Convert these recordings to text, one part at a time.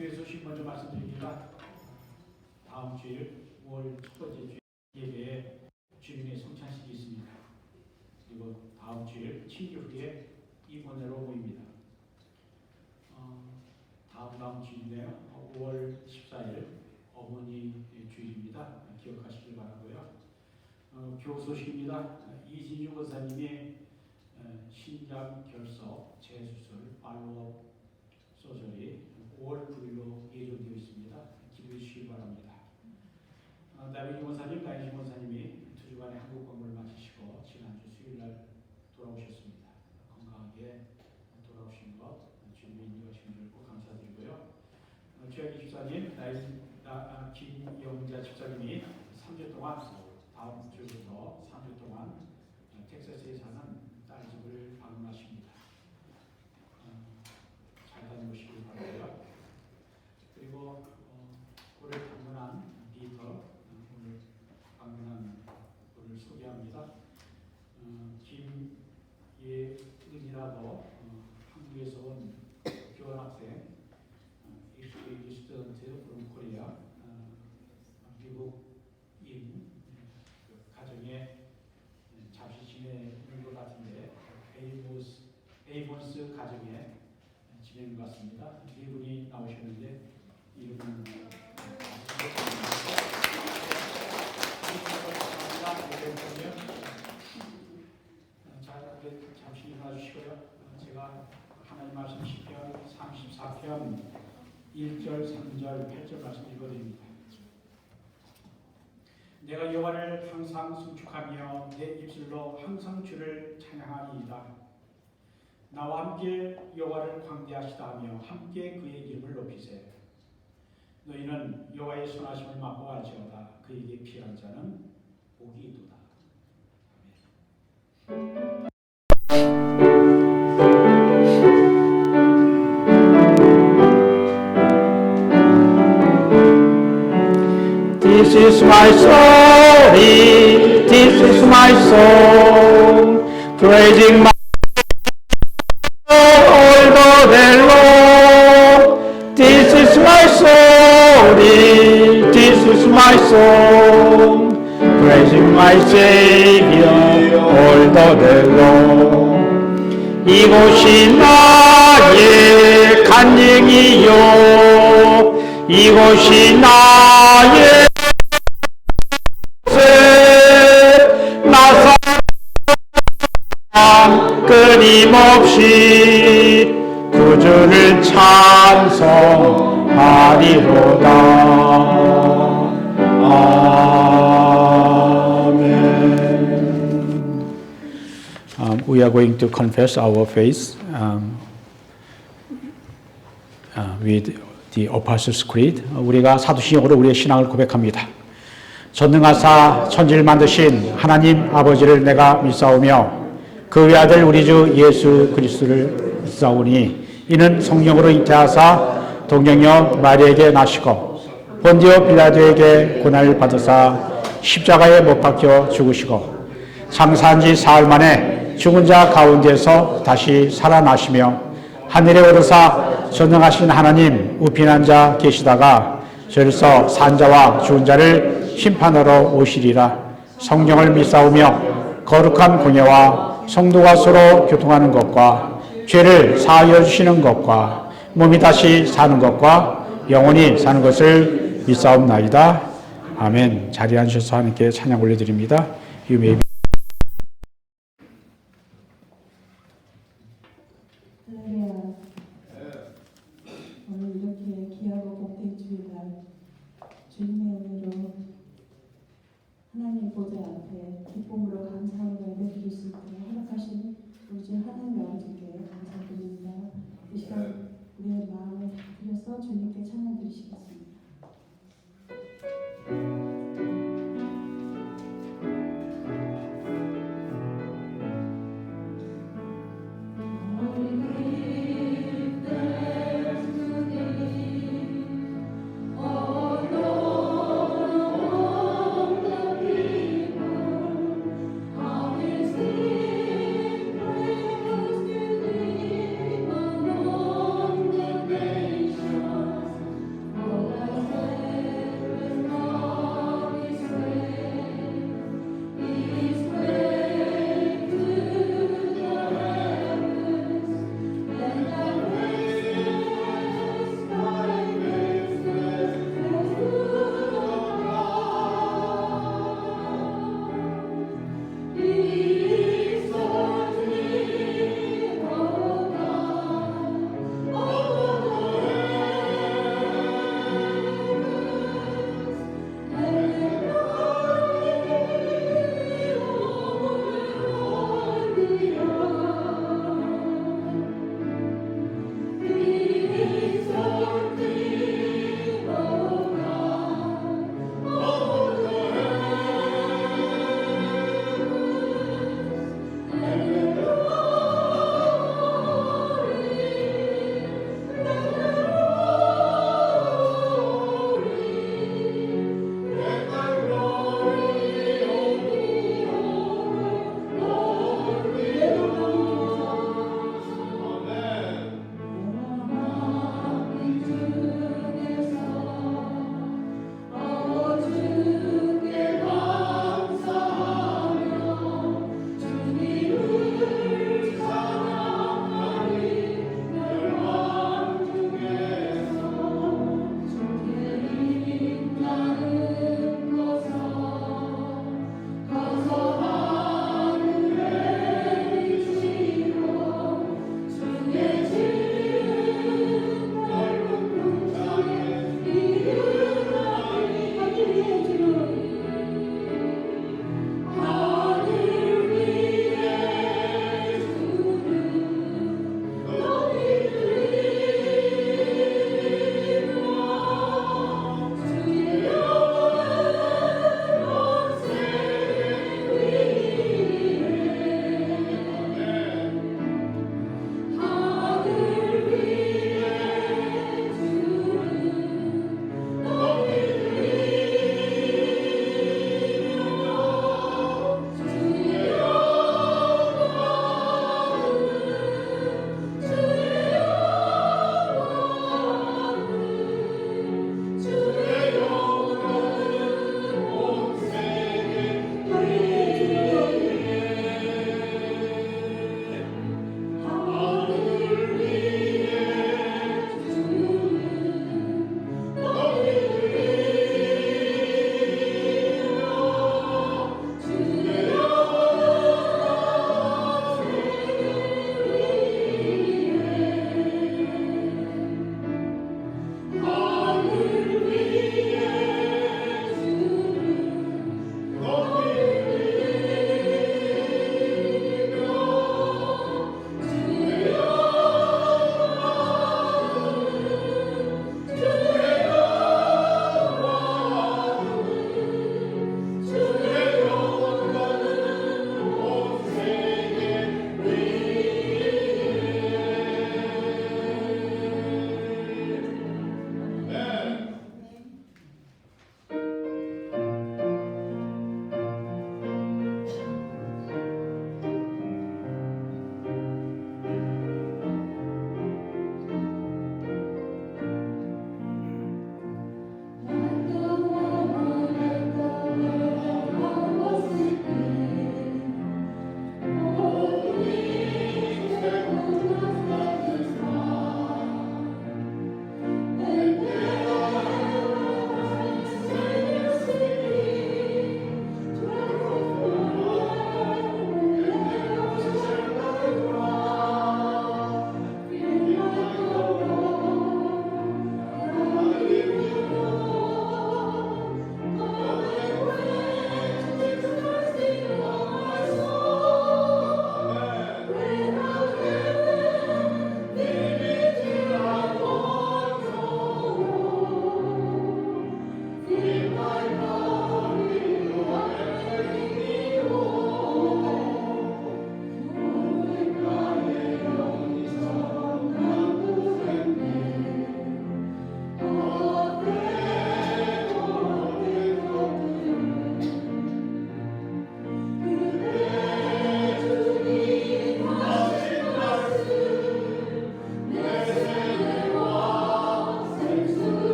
교회 소식 먼저 말씀드립니다. 다음 주일 5월 첫 번째 주일 예배에 주님의 성찬식이 있습니다. 그리고 다음 주일 7일 후에 임원회로 모입니다. 다음 주일이네요. 5월 14일 어머니 주일입니다. 기억하시길 바라고요. 교우 소식입니다. 이진유 권사님의 신장 결석 재수술 팔로업 소설이 5월 9일로 예정되어 있습니다. 기도해 주시기 바랍니다. 나비기 권사님, 나이지 권사님이 2주간의 한국 방문을 마치시고 지난주 수요일날 돌아오셨습니다. 건강하게 돌아오신 것 주님의 인도하신 줄 감사드리고요. 최학기 집사님, 김영자 집사님이 3주 동안 다음 주부터 3주 동안 텍사스에 사는 딸 집을 방문하십니다. 잘 다녀오시길 바라고요. 그리고 올해 방문한 리더, 오늘 방문한 분을 소개합니다. 김예은이라고 한국에서 온 교환학생, exchange student from Korea, 미국인 가정에 잠시 지내는 것 같은데 에이본스 가정에 지내는 것 같습니다. 네 분이 나오셨는데 이름은 잠시 일어나 주시고요. 제가 하나님 말씀 시편 34편 1절, 3절, 8절 말씀 읽어드립니다. 내가 여호와를 항상 송축하며 내 입술로 항상 주를 찬양하리이다. 나와 함께 여호와를 광대하시다 하며 함께 그의 이름을 높이세. 너희는 여호와의 선하심을 맛보아 알지어다. 그에게 피한 자는 복이 있도다. 아멘. This is my story, this is my song, praising my all the day long. This is my story, this is my song, praising my Savior all the day long. 이곳이 나의 간증이요, 이곳이 나의 끊임없이 구주를 찬송하리로다. 아멘. We are going to confess our faith with the Apostles' Creed. 우리가 사도신경으로 우리의 신앙을 고백합니다. 전능하사 천지를 만드신 하나님 아버지를 내가 믿사오며 그 외아들 우리 주 예수 그리스도를 믿사오니 이는 성령으로 잉태하사 동정녀 마리아에게 나시고 본디오 빌라도에게 고난을 받으사 십자가에 못 박혀 죽으시고 장사한 지 사흘 만에 죽은 자 가운데서 다시 살아나시며 하늘에 오르사 전능하신 하나님 우편 앉아 계시다가 저리서 산 자와 죽은 자를 심판하러 오시리라. 성령을 믿사오며 거룩한 공예와 성도가 서로 교통하는 것과 죄를 사하여 주시는 것과 몸이 다시 사는 것과 영원히 사는 것을 믿사옵나이다. 아멘. 자리에 앉으셔서 하나님께 찬양 올려드립니다. You may be. 오늘 이렇게 귀하고 복된 주일날 주님의 은혜로 하나님 보좌 앞에 기쁨으로 감사하며 예배드릴 수 있도록 허락하신 우리 주 하나님 아버지께 감사드립니다. 이 시간 우리의 마음을 들여서 주님께 찬양 드리시겠습니다.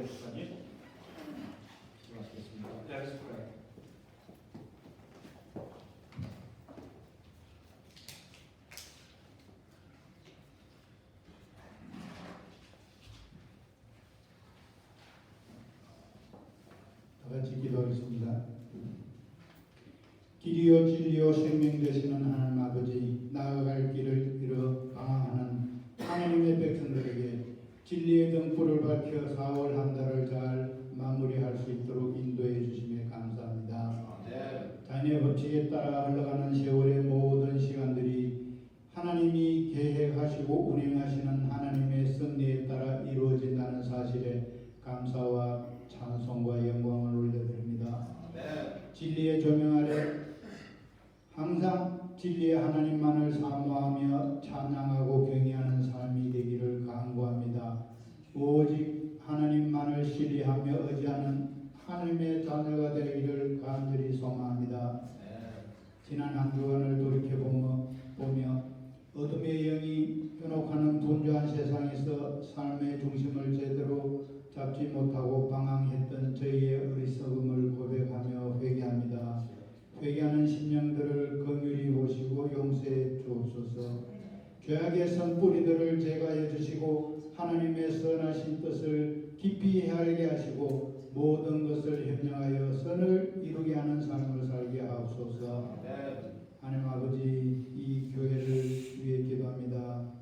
목사님 기도하시겠습니다. Let us pray. 다 같이 기도하겠습니다. 길이요 진리요 생명 되시는 하나님 아버지, 나아갈 길을 잃어 방황하는 하나님의 백성들에게 진리의 등불을 밝혀 4월 한 달을 잘 마무리할 수 있도록 인도해 주심에 감사합니다. 자연의 법칙에 따라 흘러가는 세월의 모든 시간들이 하나님이 계획하시고 운행하시는 하나님의 섭리에 따라 이루어진다는 사실에 감사와 찬송과 영광을 올려드립니다. 진리의 조명 아래 항상 진리의 하나님만을 사모하며 찬양하고 경외하는 삶이 되기를 간구합니다. 오직 하나님만을 신뢰하며 의지하는 하나님의 자녀가 되기를 간절히 소망합니다. 지난 한 주간을 돌이켜보며 어둠의 영이 현혹하는 분주한 세상에서 삶의 중심을 제대로 잡지 못하고 방황했던 저희의 어리석음을 고백하며 회개합니다. 회개하는 심령들을 긍휼히 보시고 용서해 주옵소서. 죄악의 선뿌리들을 제거해 주시고 하나님의 선하신 뜻을 깊이 헤아리게 하시고 모든 것을 협력하여 선을 이루게 하는 삶을 살게 하옵소서. 하나님 아버지, 이 교회를 위해 기도합니다.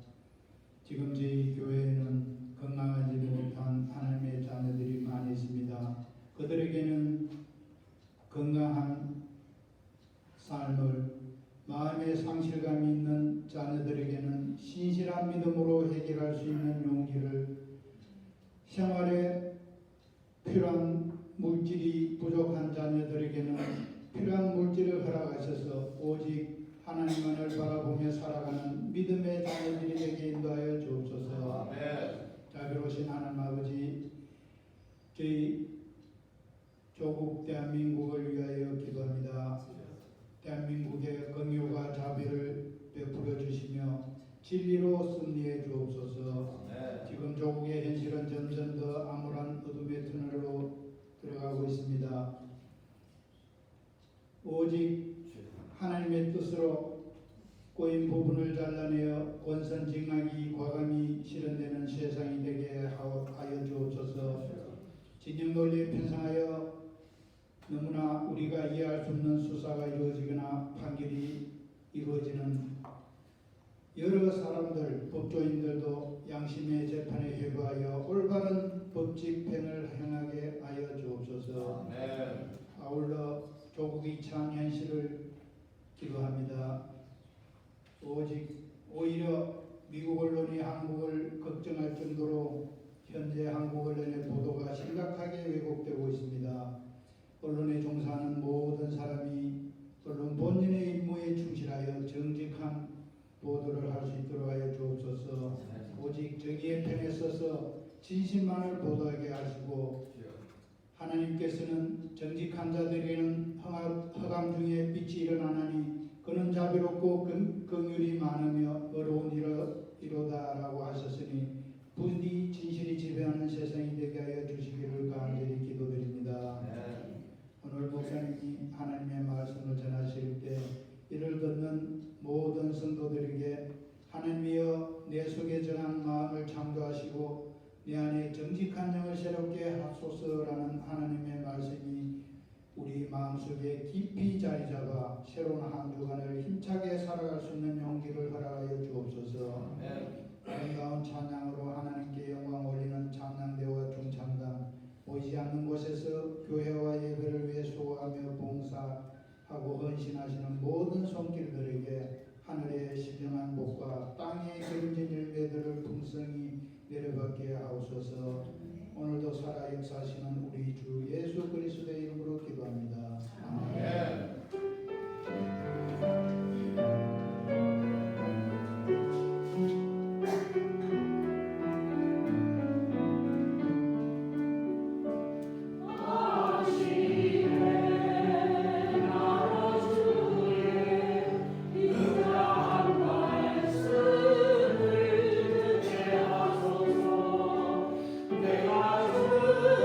지금 저희 교회에는 건강하지 못한 하나님의 자녀들이 많이 있습니다. 그들에게는 건강한 삶을, 마음의 상실감이 있는 자녀들에게는 신실한 믿음으로 해결할 수 있는 용기를, 생활에 필요한 물질이 부족한 자녀들에게는 필요한 물질을 허락하셔서 오직 하나님만을 바라보며 살아가는 믿음의 자녀들이 되게 인도하여 주옵소서. 자비로우신 하나님 아버지, 저희 조국 대한민국을 위하여 기도합니다. 대한민국의 긍휼과 자비를 베풀어 주시며 진리로 승리해 주옵소서. 지금 조국의 현실은 점점 더 암울한 어둠의 터널로 들어가고 있습니다. 오직 하나님의 뜻으로 꼬인 부분을 잘라내어 권선징악이 과감히 실현되는 세상이 되게 하여 주옵소서. 진영 논리에 편성하여 너무나 우리가 이해할 수 없는 수사가 이루어지거나 판결이 이루어지는 여러 사람들, 법조인들도 양심의 재판에 회부하여 올바른 법 집행을 행하게 하여 주옵소서. 아울러 조국이 처한 현실을 기도합니다. 오히려 미국 언론이 한국을 걱정할 정도로 현재 한국 언론의 보도가 심각하게 왜곡되고 있습니다. 언론에 종사하는 모든 사람이 언론 본연의 임무에 충실하여 정직한 보도를 할 수 있도록 하여 주옵소서. 오직 정의의 편에 서서 진실만을 보도하게 하시고 하나님께서는 정직한 자들에게는 허감 중에 빛이 일어나나니 그는 자비롭고 긍휼이 많으며 어려운 이로다라고 하셨으니 부디 진실이 지배하는 세상이 되게 하여 주시기를 간절히 기도드립니다. 오늘 목사님이 하나님의 말씀을 전하실 때 이를 듣는 모든 성도들에게 하나님이여 내 속에 정한 마음을 창조하시고 내 안에 정직한 영을 새롭게 하소서라는 하나님의 말씀이 우리 마음속에 깊이 자리 잡아 새로운 한 주간을 힘차게 살아갈 수 있는 용기를 허락하여 주옵소서. 아름다운 찬양으로 하나님께 영광 올리는 찬양대와 중창단, 보이지 않는 곳에서 교회와 예배를 위해 수고하며 봉사하고 헌신하시는 모든 손길들에게 하늘의 신령한 복과 땅의 기름진 열매들을 풍성히 내려받게 하옵소서. 오늘도 살아 역사하시는 우리 주 예수 그리스도의 이름으로 기도합니다. 아멘. 내가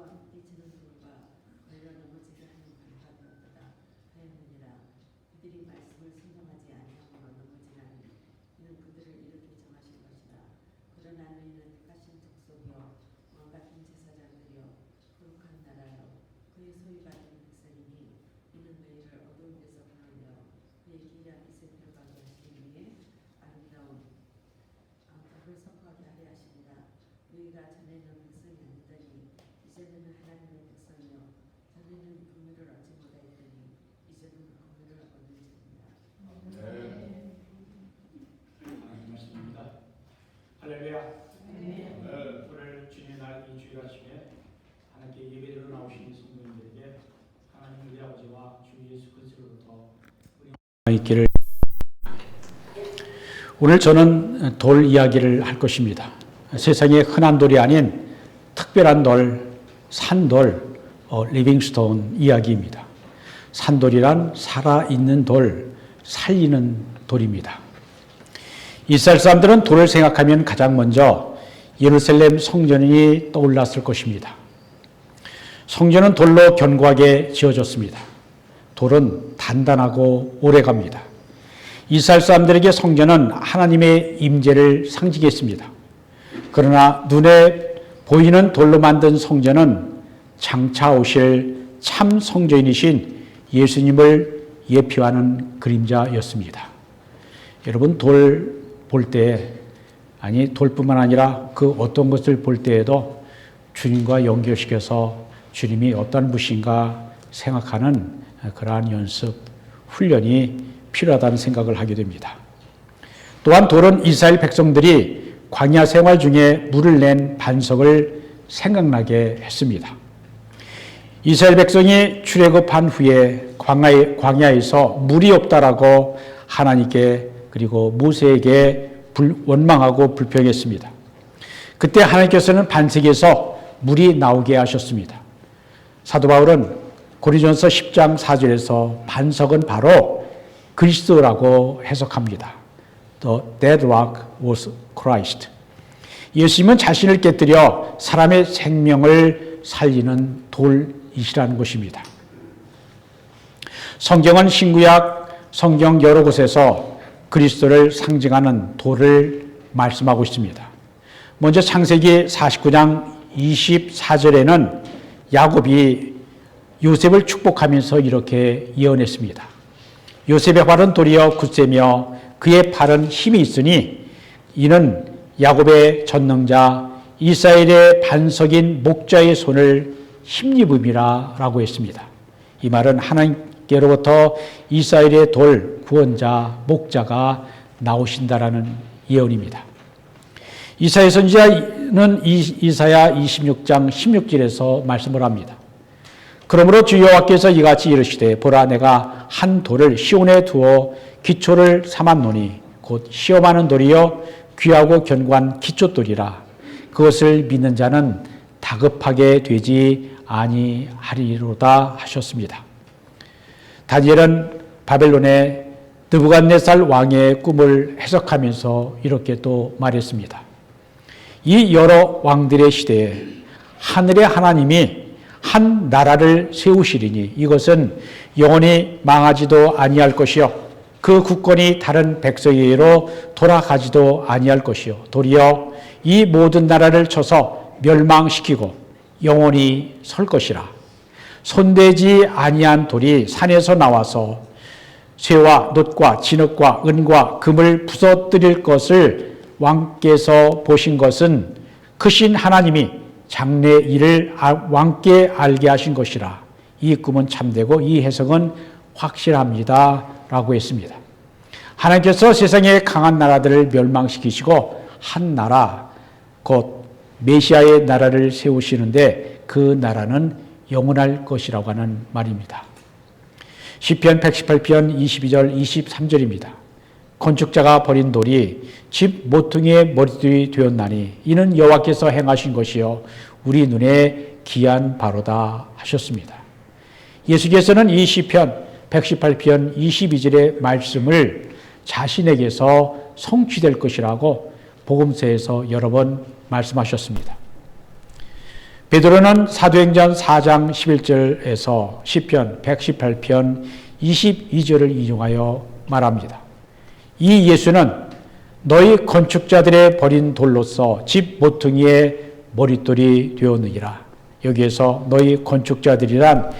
너와 함께 지는 돌과 걸려 넘어지게 하는 관과 되었다 하였느니라. 그들이 말씀을 순종하지 아니함으로 넘어지나니 이는 그들을 이렇게 정하신 것이라. 그러나 너희는 택하신 족속이요 왕 같은 제사장들이요 거룩한 나라요 그의 소유 받은 백성이니 이는 너희를 어두운 데서 불러내어 그의 기이한 빛에 들어가게 하시기 위해 아름다운 복을 선포하게 하려 하시니라. 너희가 전에는 백성이 아니더니 이제는 하나님의 백성이요 전에는 긍휼을 얻지 못하였더니 이제는 긍휼을 얻으리라. 하나님 말씀입니다. 할렐루야. 오늘 주님의 날 이 주일 아침에 하나님께 예배드리러 나오신 성도님들에게 하나님 우리 아버지와 주 예수 그리스도로부터 있기를. 오늘 저는 돌 이야기를 할 것입니다. 세상에 흔한 돌이 아닌 특별한 돌, 산돌, 리빙스톤 이야기입니다. 산돌이란 살아있는 돌, 살리는 돌입니다. 이스라엘 사람들은 돌을 생각하면 가장 먼저 예루살렘 성전이 떠올랐을 것입니다. 성전은 돌로 견고하게 지어졌습니다. 돌은 단단하고 오래갑니다. 이스라엘 사람들에게 성전은 하나님의 임재를 상징했습니다. 그러나 눈에 보이는 돌로 만든 성전은 장차 오실 참 성전이신 예수님을 예표하는 그림자였습니다. 여러분, 돌 볼 때, 아니 돌뿐만 아니라 그 어떤 것을 볼 때에도 주님과 연결시켜서 주님이 어떤 분인가 생각하는 그러한 연습, 훈련이 필요하다는 생각을 하게 됩니다. 또한 돌은 이스라엘 백성들이 광야 생활 중에 물을 낸 반석을 생각나게 했습니다. 이스라엘 백성이 출애굽한 후에 광야에서 물이 없다라고 하나님께 그리고 모세에게 원망하고 불평했습니다. 그때 하나님께서는 반석에서 물이 나오게 하셨습니다. 사도 바울은 고린도전서 10장 4절에서 반석은 바로 그리스도라고 해석합니다. The dead rock was Christ. 예수님은 자신을 깨뜨려 사람의 생명을 살리는 돌이시라는 것입니다. 성경은 신구약 성경 여러 곳에서 그리스도를 상징하는 돌을 말씀하고 있습니다. 먼저 창세기 49장 24절에는 야곱이 요셉을 축복하면서 이렇게 예언했습니다. 요셉의 발은 도리어 굳세며 그의 팔은 힘이 있으니 이는 야곱의 전능자 이스라엘의 반석인 목자의 손을 힘입음이라 라고 했습니다. 이 말은 하나님께로부터 이스라엘의 돌, 구원자, 목자가 나오신다라는 예언입니다. 이사야 선지자는 이사야 26장 16절에서 말씀을 합니다. 그러므로 주 여호와께서 이같이 이르시되 보라 내가 한 돌을 시온에 두어 기초를 삼았노니 곧 시험하는 돌이요 귀하고 견고한 기초돌이라. 그것을 믿는 자는 다급하게 되지 아니하리로다 하셨습니다. 다니엘은 바벨론의 느부갓네살 왕의 꿈을 해석하면서 이렇게 또 말했습니다. 이 여러 왕들의 시대에 하늘의 하나님이 한 나라를 세우시리니 이것은 영원히 망하지도 아니할 것이요 그 국권이 다른 백성에게로 돌아가지도 아니할 것이요 도리어 이 모든 나라를 쳐서 멸망시키고 영원히 설 것이라. 손대지 아니한 돌이 산에서 나와서 쇠와 놋과 진흙과 은과 금을 부서뜨릴 것을 왕께서 보신 것은 크신 하나님이 장래 일을 왕께 알게 하신 것이라. 이 꿈은 참되고 이 해석은 확실합니다 라고 했습니다. 하나님께서 세상의 강한 나라들을 멸망시키시고 한 나라 곧 메시아의 나라를 세우시는데 그 나라는 영원할 것이라고 하는 말입니다. 시편 118편 22절 23절입니다. 건축자가 버린 돌이 집 모퉁이의 머리띠 되었나니 이는 여호와께서 행하신 것이요 우리 눈에 귀한 바로다 하셨습니다. 예수께서는 이 시편 118편 22절의 말씀을 자신에게서 성취될 것이라고 복음서에서 여러 번 말씀하셨습니다. 베드로는 사도행전 4장 11절에서 시편 118편 22절을 인용하여 말합니다. 이 예수는 너희 건축자들의 버린 돌로서 집 모퉁이의 머릿돌이 되었느니라. 여기에서 너희 건축자들이란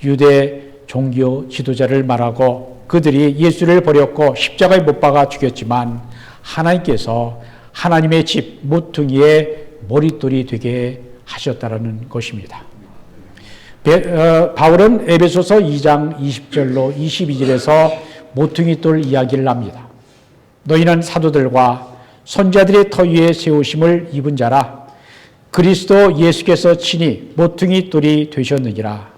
유대 종교 지도자를 말하고 그들이 예수를 버렸고 십자가에 못 박아 죽였지만 하나님께서 하나님의 집 모퉁이의 머릿돌이 되게 하셨다라는 것입니다. 바울은 에베소서 2장 20절로 22절에서 모퉁이돌 이야기를 합니다. 너희는 사도들과 선자들의 터 위에 세우심을 입은 자라. 그리스도 예수께서 친히 모퉁이돌이 되셨느니라.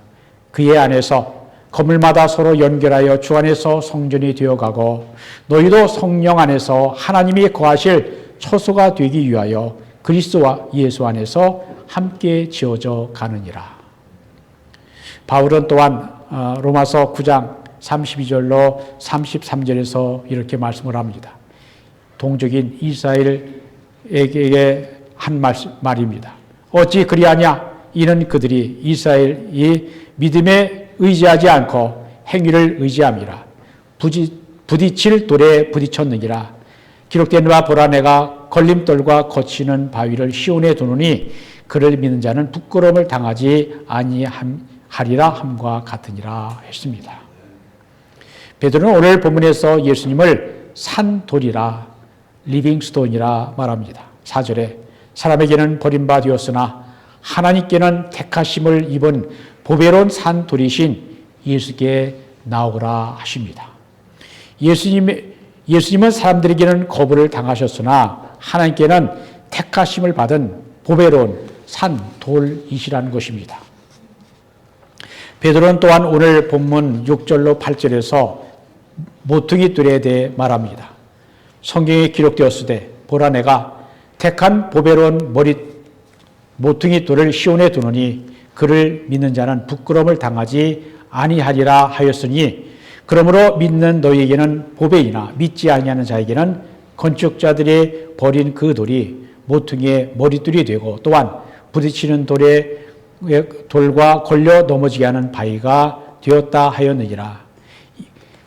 그의 안에서 건물마다 서로 연결하여 주 안에서 성전이 되어가고 너희도 성령 안에서 하나님이 거하실 처소가 되기 위하여 그리스도와 예수 안에서 함께 지어져 가느니라. 바울은 또한 로마서 9장 32절로 33절에서 이렇게 말씀을 합니다. 동족인 이스라엘에게 한 말입니다. 어찌 그리하냐? 이는 그들이 이스라엘이 믿음에 의지하지 않고 행위를 의지함이라. 부딪힐 돌에 부딪혔느니라. 기록된 바 보라 내가 걸림돌과 거치는 바위를 시온에 두노니 그를 믿는 자는 부끄러움을 당하지 아니하리라 함과 같으니라 했습니다. 베드로는 오늘 본문에서 예수님을 산돌이라 리빙스톤이라 말합니다. 4절에 사람에게는 버림바 되었으나 하나님께는 택하심을 입은 보배로운 산돌이신 예수께 나오라 하십니다. 예수님은 사람들에게는 거부를 당하셨으나 하나님께는 택하심을 받은 보배로운 산돌이시라는 것입니다. 베드로는 또한 오늘 본문 6절로 8절에서 모퉁이 돌에 대해 말합니다. 성경에 기록되었으되 보라 내가 택한 보배로운 모퉁이 돌을 시온에 두노니 그를 믿는 자는 부끄러움을 당하지 아니하리라 하였으니 그러므로 믿는 너희에게는 보배이나 믿지 아니하는 자에게는 건축자들이 버린 그 돌이 모퉁이의 머릿돌이 되고 또한 부딪히는 돌과 걸려 넘어지게 하는 바위가 되었다 하였느니라.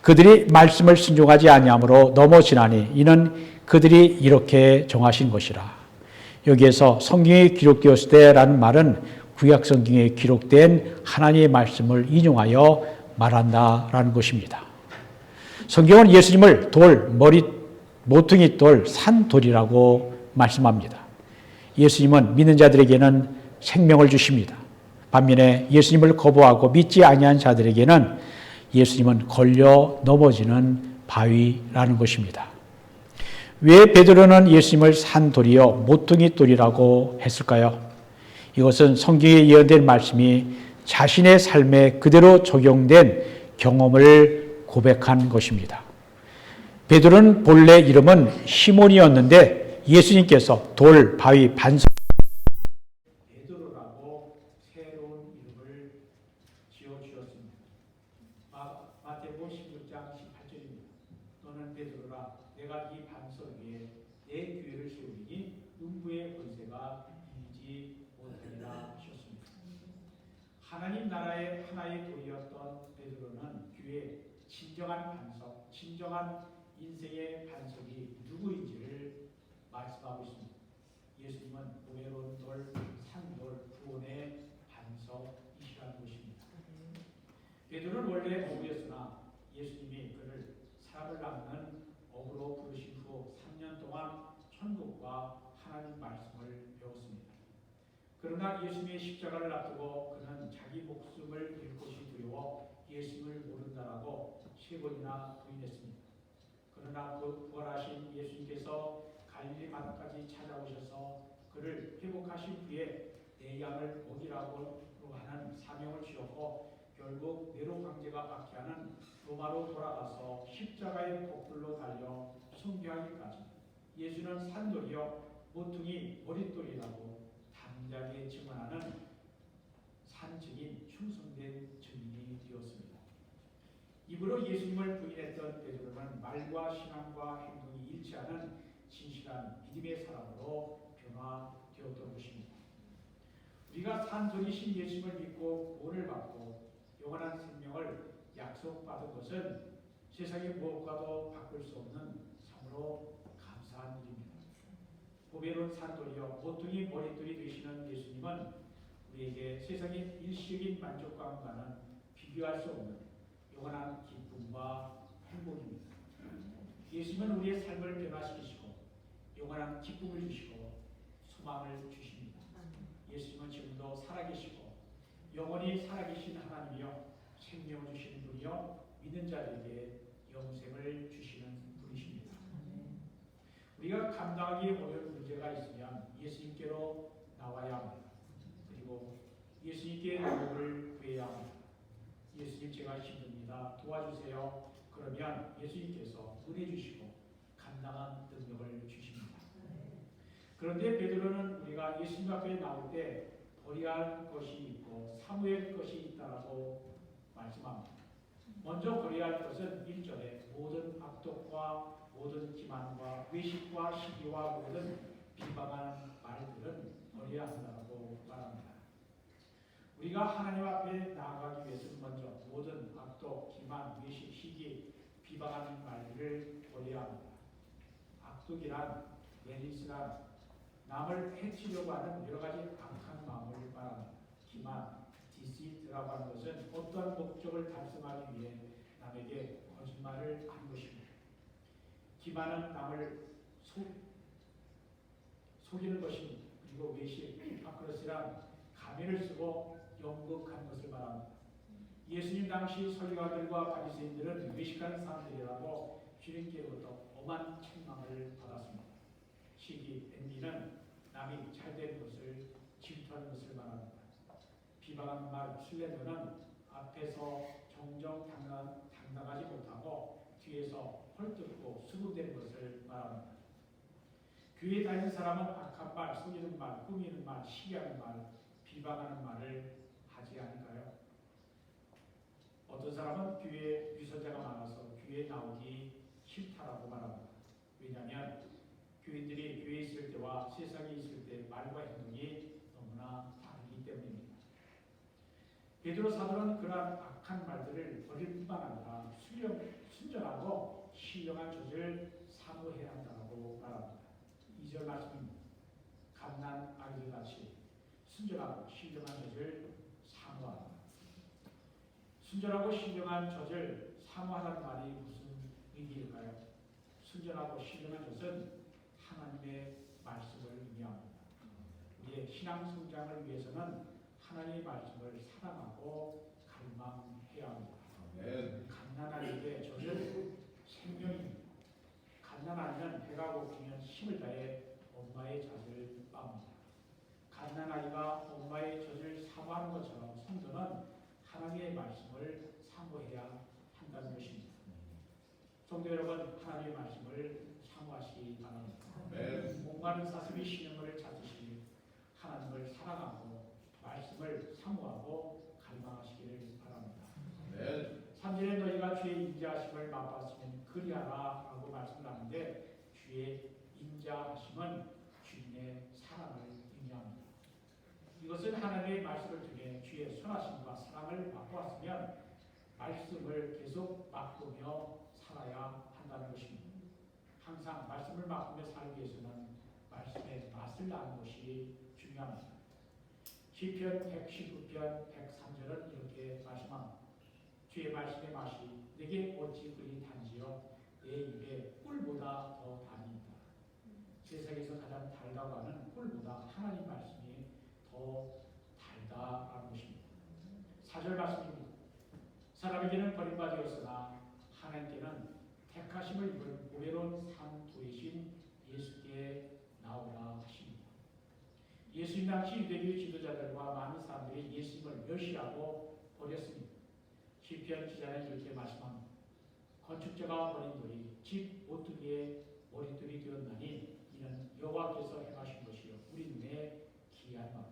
그들이 말씀을 순종하지 아니하므로 넘어지나니 이는 그들이 이렇게 정하신 것이라. 여기에서 성경에 기록되었을 때라는 말은 구약 성경에 기록된 하나님의 말씀을 인용하여 말한다라는 것입니다. 성경은 예수님을 모퉁이 돌, 산돌이라고 말씀합니다. 예수님은 믿는 자들에게는 생명을 주십니다. 반면에 예수님을 거부하고 믿지 아니한 자들에게는 예수님은 걸려 넘어지는 바위라는 것입니다. 왜 베드로는 예수님을 산돌이요 모퉁이 돌이라고 했을까요? 이것은 성경에 예언된 말씀이 자신의 삶에 그대로 적용된 경험을 고백한 것입니다. 베드로는 본래 이름은 시몬이었는데 예수님께서 돌, 바위, 반석 베드로라고 새로운 이름을 지어주었습니다. 마태복음 16장 18절입니다. 너는 베드로라 내가 이 반석 위에 내 교회를 세우리니 음부의 권세가 이기지 못하리라 하셨습니다. 하나님 나라의 하나의 돌이었던 베드로는 교회의 진정한 반석, 진정한 인생의 반석이 누구인지를 말씀하고 있습니다. 예수님은 보배로운 돌, 산돌, 구원의 반석이시라는 것입니다. 베드로는 원래 어부였으나 예수님이 그를 사람을 낚는 어부로 부르신 후 3년 동안 천국과 하나님 말씀을 배웠습니다. 그러나 예수님의 십자가를 앞두고 그는 자기 목숨을 잃 것이 두려워 예수님을 모른다라고 3번이나 부인했습니다. 그러나 그 부활하신 예수님께서 갈릴리 바다까지 찾아오셔서 그를 회복하신 후에 내 양을 먹이라고 하는 사명을 주었고 결국 네로 황제가 박해하는 로마로 돌아가서 십자가의 거꾸로 달려 순교하기까지 예수는 산돌이요 모퉁이 머릿돌이라고 당당히 증언하는 산증인 충성된 증인이 되었습니다. 입으로 예수님을 부인했던 베드로는 말과 신앙과 행동이 일치하는 진실한 믿음의 사람으로 변화되었던 것입니다. 우리가 산돌이신 예수님을 믿고 구원을 받고 영원한 생명을 약속받은 것은 세상의 무엇과도 바꿀 수 없는 참으로 감사한 일입니다. 보배로운 산돌이여 모퉁이 머릿돌이 되시는 예수님은 우리에게 세상의 일시적인 만족감과는 비교할 수 없는 영원한 기쁨과 행복입니다. 예수님은 우리의 삶을 변화시키시고 영원한 기쁨을 주시고 소망을 주십니다. 예수님은 지금도 살아계시고 영원히 살아계신 하나님이여 생명을 주시는 분이여 믿는 자들에게 영생을 주시는 분이십니다. 우리가 감당하기 어려운 문제가 있으면 예수님께로 나와야 합니다. 그리고 예수님께 도움을 구해야 합니다. 예수님 제가 힘듭니다. 도와주세요. 그러면 예수님께서 은혜 주시고 감당한 능력을 주십니다. 그런데 베드로는 우리가 예수님 앞에 나올 때 버려야 할 것이 있고 사모해야 할 것이 있다라고 말씀합니다. 먼저 버려야 할 것은 1절에 모든 악독과 모든 기만과 외식과 시기와 모든 비방하는 말들은 버려야 한다고 말합니다. 우리가 하나님 앞에 나아가기 위해서는 먼저 모든 악독, 기만, 외식, 시기, 비방하는 말들을 버려야 합니다. 악독이란 메리스란 남을 해치려고 하는 여러 가지 악한 마음을 말합니다. 기만, 디시트라고 하는 것은 어떠한 목적을 달성하기 위해 남에게 거짓말을 하는 것입니다. 기만은 남을 속이는 것입니다. 그리고 외식, 히포크리시란 가면을 쓰고 연극한 것을 말합니다. 예수님 당시 서기관들과 바리새인들은 외식하는 사람들이라고 주님께로부터 엄한 책망을 받았습니다. 시기, envy는 남이 잘된 것을 질투하는 것을 말합니다. 비방하는 말, 슬렌더는 앞에서 정정당당하지 못하고 뒤에서 헐뜯고 수군대는 것을 말합니다. 교회에 다니는 사람은 악한 말, 속이는 말, 꾸미는 말, 시기하는 말, 비방하는 말을 하지 않을까요? 어떤 사람은 교회에 유선자가 많아서 교회에 나오기 싫다라고 말합니다. 왜냐하면 교인들이 교회에 있을 때와 세상에 있을 때 말과 행동이 너무나 다르기 때문입니다. 베드로 사도는 그러한 악한 말들을 버릴 뿐만 아니라 순전하고 신령한 젖을 사모해야 한다고 말합니다. 2절 말씀입니다. 갓난 아기들 같이 순전하고 신령한 젖을 사모하라. 순전하고 신령한 젖을 사모하라는 말이 무슨 의미일까요? 순전하고 신령한 젖은 하나님의 말씀을 의미합니다. 우리의 신앙 성장을 위해서는 하나님의 말씀을 사랑하고 갈망해야 합니다. 갓난아이에게 젖은 생명입니다. 갓난아이는 배가 고프면 힘을 다해 엄마의 젖을 빱니다. 갓난아이가 엄마의 젖을 사모하는 것처럼 성도는 하나님의 말씀을 사모해야 한다는 것입니다. 성도 여러분, 하나님의 말씀을 사모하시기 바랍니다. 목마른 사슴이 시냇물을 찾듯이 하나님을 사랑하고 말씀을 사모하고 갈망하시기를 바랍니다. 3절에 너희가 주의 인자하심을 맛봤으면 그리하라 라고 말씀을 하는데 주의 인자하심은 주님의 사랑을 의미합니다. 이것은 하나님의 말씀을 통해 주의 선하심과 사랑을 맛보았으면 말씀을 계속 맛보며 살아야 한다는 것입니다. 항상 말씀을 맛보며 살기 위해서는 말씀의 맛을 아는 것이 중요합니다. 시편 119편 103절은 이렇게 말씀합니다. 주의 말씀의 맛이 내게 어찌 그리 단지요 내 입에 꿀보다 더 달이다. 세상에서 가장 달다고 하는 꿀보다 하나님 말씀이 더 달다라는 것입니다. 4절 말씀입니다. 사람에게는 버림받았으나 하나님께는 택하심을 입은 보배로운 산도이신 예수께 나오라 하십니다. 예수님 당시 유대교 지도자들과 많은 사람들이 예수님을 멸시하고 버렸습니다. 시편 기자는 이렇게 말씀합니다. 건축자가 버린 돌이 집 모퉁이의 머릿돌이 되었나니 이는 여호와께서 행하신 것이요 우리 눈에 기이한 바다.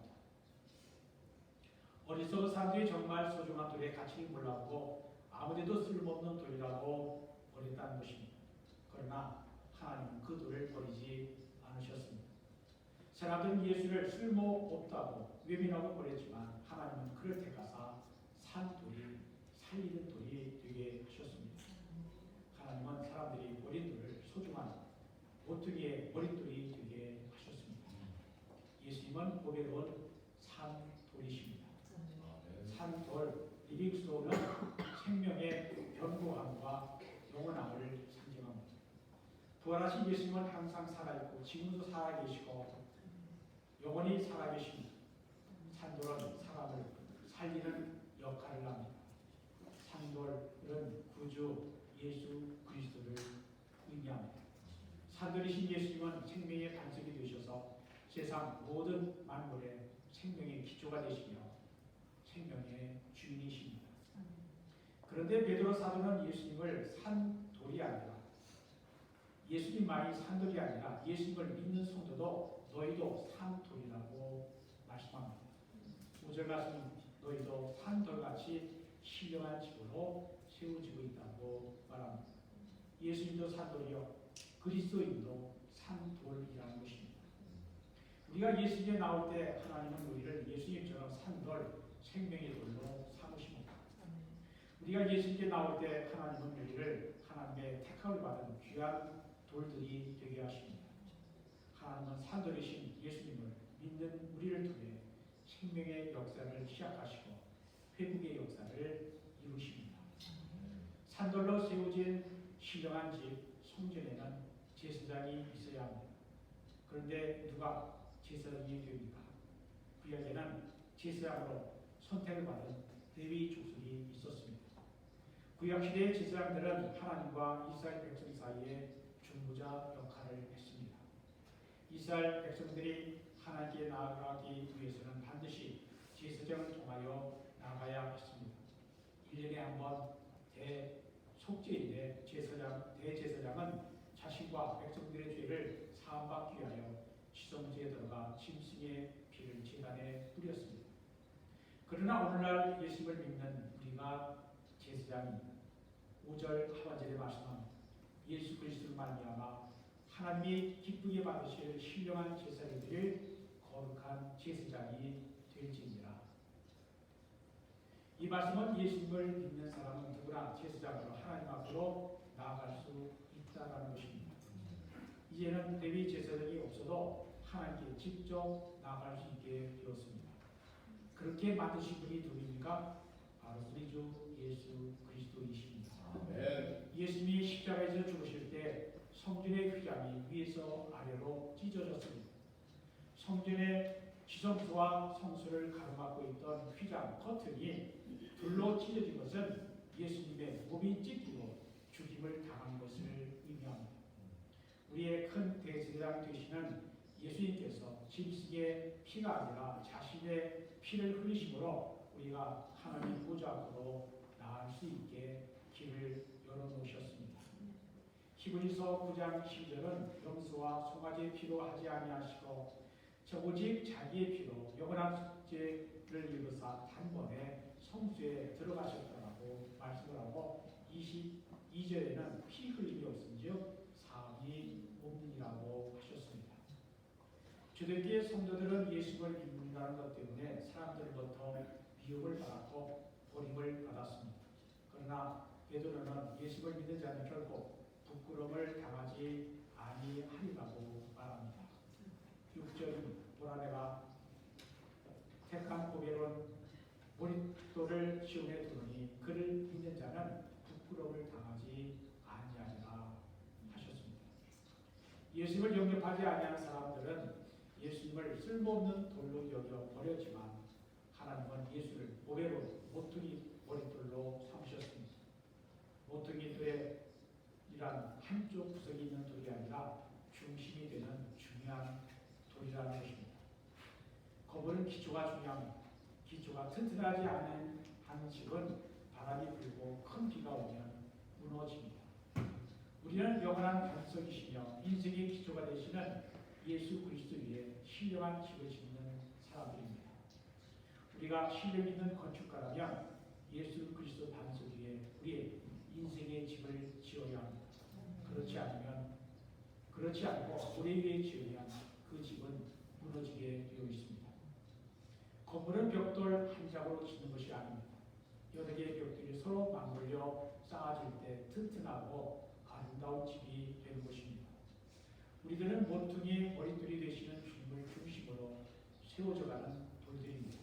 어리석은 사람들이 정말 소중한 돌의 가치를 몰랐고 아무데도 쓸모없는 돌이라고 버렸다는 것입니다. 그러나 하나님은 그 돌을 버리지 않으셨습니다. 사람들은 예수를 쓸모없다고 외면하고 버렸지만 하나님은 그를 택하사 산 돌이 살리는 돌이 되게 하셨습니다. 하나님은 사람들이 버린 돌을 소중한 모퉁이의 머릿돌이 되게 하셨습니다. 예수님은 보배로운 산 돌이십니다. 산돌 리빙스톤은 생명의 변고함과 영원함을 상징합니다. 부활하신 예수님은 항상 살아있고 지금도 살아계시고 영원히 살아계십니다. 산돌은 사람을 살리는 역할을 합니다. 산돌은 구주 예수 그리스도를 의미합니다. 산돌이신 예수님은 생명의 반석이 되셔서 세상 모든 만물의 생명의 기초가 되시며 생명의 주인이십니다. 그런데 베드로 사도는 예수님을 산돌이 아니라 예수님만이 산돌이 아니라 예수님을 믿는 성도도 너희도 산돌이라고 말씀합니다. 5절 말씀 너희도 산돌같이 신령한 집으로 세워지고 있다고 말합니다. 예수님도 산돌이요 그리스도인도 산돌이라는 것입니다. 우리가 예수님에 나올 때 하나님은 우리를 예수님처럼 산돌 생명의 돌로 삼으십니다. 우리가 예수님께 나올 때 하나님은 우리를 하나님의 택함을 받은 귀한 돌들이 되게 하십니다. 하나님은 산돌이신 예수님을 믿는 우리를 통해 생명의 역사를 시작하시고 회복의 역사를 이루십니다. 산돌로 세워진 신령한 집 성전에는 제사장이 있어야 합니다. 그런데 누가 제사장이 됩니까? 구약에는 제사장으로 선택을 받은 레위 족속이 있었습니다. 구약시대의 제사장들은 하나님과 이스라엘 백성 사이에 중보자 역할을 했습니다. 이스라엘 백성들이 하나님께 나아가기 위해서는 반드시 제사장을 통하여 나가야 했습니다. 1년에 한 번 대속죄일에 대제사장은 자신과 백성들의 죄를 사함받기 위하여 지성소에 들어가 짐승의 피를 제단에 뿌렸습니다. 그러나 오늘날 예수님을 믿는 우리가 제사장입니다. 5절 하반절에 말씀합니다. 예수 그리스도를 말미암아 하나님이 기쁘게 받으실 신령한 제사를 드릴 거룩한 제사장이 될지니라. 이 말씀은 예수님을 믿는 사람은 누구나 제사장으로 하나님 앞으로 나아갈 수 있다는 것입니다. 이제는 레위 제사장이 없어도 하나님께 직접 나아갈 수 있게 되었습니다. 그렇게 만드신 분이 누구입니까? 바로 우리 주 예수 그리스도이십니다. 예수님이 십자가에서 죽으실 때 성전의 휘장이 위에서 아래로 찢어졌습니다. 성전의 지성소와 성소를 가로막고 있던 휘장 커튼이 불로 찢어진 것은 예수님의 몸이 찢기고 죽임을 당한 것을 의미합니다. 우리의 큰 대제사장 되시는 예수님께서 짐승의 피가 아니라 자신의 피를 흘리심으로 우리가 하나님 보좌 앞으로 나갈 수 있게 길을 열어놓으셨습니다. 히브리서 9장 10절은 염소와 송아지의 피로 하지 아니하시고 오직 자기의 피로 영원한 속죄를 이루사 단번에 성수에 들어가셨다라고 말씀을 하고 22절에는 피 흘림이 없은즉 사함이 없느니라고 하셨습니다. 주대교의 성도들은 예수를 믿는다는 것 때문에 사람들로부터 미움을 받았고 버림을 받았습니다. 그러나 베드로는 예수를 믿는 자는 결코 부끄러움을 당하지 아니하리라고 말합니다. 6절입니다. 보라 내가 택한 보배로운 머릿돌을 시온에 두르니 그를 믿는 자는 부끄러움을 당하지 아니하리라 하셨습니다. 예수님을 영접하지 아니하는 사람들은 예수님을 쓸모없는 돌로 여겨 버렸지만 하나님은 예수를 보배로운 모퉁이 머릿돌로 삼으셨습니다. 모퉁이 돌이란 한쪽 구석이 있는 돌이 아니라 중심이 되는 중요한 돌이라는 것입니다. 거부는 기초가 중요합니다. 기초가 튼튼하지 않은 한 집은 바람이 불고 큰 비가 오면 무너집니다. 우리는 영원한 반석이시며 인생의 기초가 되시는 예수 그리스도 위에 신령한 집을 짓는 사람들입니다. 우리가 신령 있는 건축가라면 예수 그리스도 반석 위에 우리의 인생의 집을 지어야 합니다. 그렇지 않고 모래 위에 지으면 그 집은 무너지게 되어 있습니다. 건물은 벽돌 한 장으로 짓는 것이 아닙니다. 여러 개의 벽돌이 서로 맞물려 쌓아질 때 튼튼하고 아름다운 집이 되는 것입니다. 우리들은 모퉁이의 머릿돌이 되시는 주님을 중심으로 세워져가는 돌들입니다.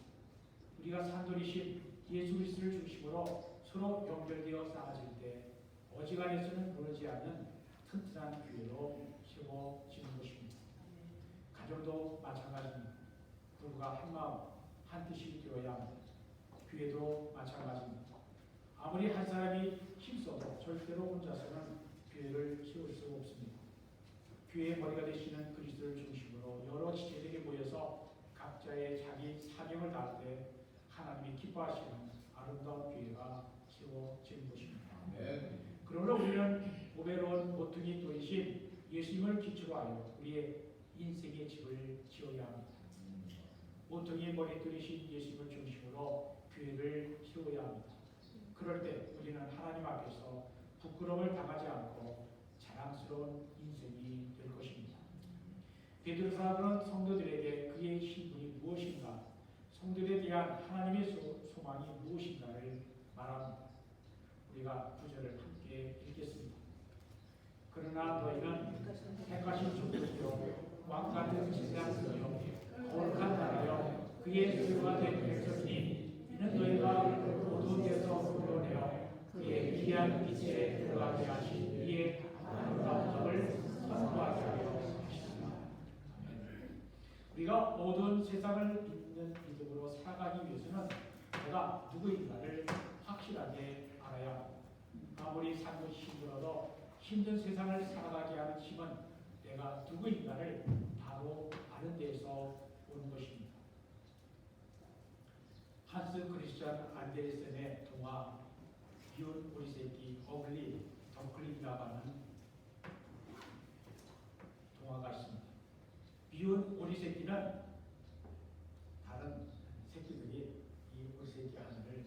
우리가 산돌이신 예수 그리스도를 중심으로 서로 연결되어 쌓아질 때 어지간해서는 무너지지 않는 튼튼한 교회로 세워지는 것입니다. 가정도 마찬가지입니다. 부부가 한 마음, 한 뜻이 되어야 합니다. 교회도 마찬가지입니다. 아무리 한 사람이 힘써도 절대로 혼자서는 교회를 세울 수 없습니다. 교회의 머리가 되시는 그리스도를 중심으로 여러 지체들이 모여서 각자의 자기 사명을 다할 때 하나님이 기뻐하시는 아름다운 교회가 세워지는 것입니다. 그러므로 우리는 보배로운 모퉁이 돌이신 예수님을 기초로 하여 우리의 인생의 집을 지어야 합니다. 모퉁이의 머릿돌이신 예수님을 중심으로 교회를 세워야 합니다. 그럴 때 우리는 하나님 앞에서 부끄러움을 당하지 않고 자랑스러운 인생이 될 것입니다. 베드로 사도는 성도들에게 그의 신분이 무엇인가, 성도들에 대한 하나님의 소망이 무엇인가를 말합니다. 우리가 구절을 함께 읽겠습니다. 그러나 너희는 택하신 족속이요 왕같은 제사장이요 거룩한 나라요 그의 소유가 된 백성이니 이는 너희가 어두운 데서 불러내어 그의 귀한 빛에 들어가게 하신 이의 아름다운 점을 선포하게 하려 하십니다. 우리가 어두운 세상을 믿는 믿음으로 살아가기 위해서는 내가 누구인가를 확실하게 알아야 합니다. 아무리 삶이 힘들어도 힘든 세상을 살아가게 하는 힘은 내가 누구인가를 바로 아는 데에서 오는 것입니다. 한스 크리스찬 안데르센의 동화 비온 오리 새끼 어글리 더클린이라고 하는 동화가 있습니다. 비온 오리 새끼는 다른 새끼들이 이 오리 새끼 하나를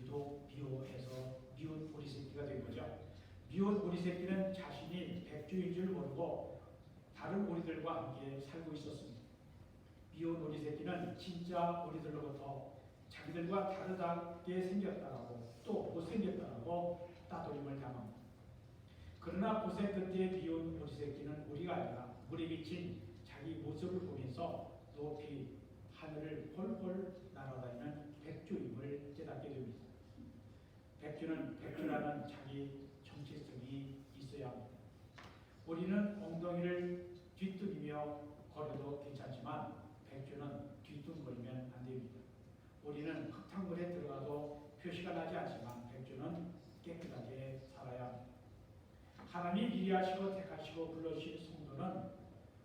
유독 미워해서 미운 오리 새끼가 된 거죠. 미운 오리 새끼는 자신이 백조인 줄 모르고 다른 오리들과 함께 살고 있었습니다. 미운 오리 새끼는 진짜 오리들로부터 자기들과 다르게 생겼다라고 또 못생겼다라고 따돌림을 당합니다. 그러나 고생 끝에 비운 오리 새끼는 오리가 아니라 물에 비친 자기 모습을 보면서 높이 하늘을 홀홀 날아다니는 백조임을 깨닫게 됩니다. 백조는 백조라는 자기 정체성이 있어야 합니다. 우리는 엉덩이를 뒤뚱이며 걸어도 괜찮지만 백조는 뒤뚱거리면 안 됩니다. 우리는 흙탕물에 들어가도 표시가 나지 않지만 백조는 깨끗하게 살아야 합니다. 하나님이 미리 하시고 택하시고 불러주신 성도는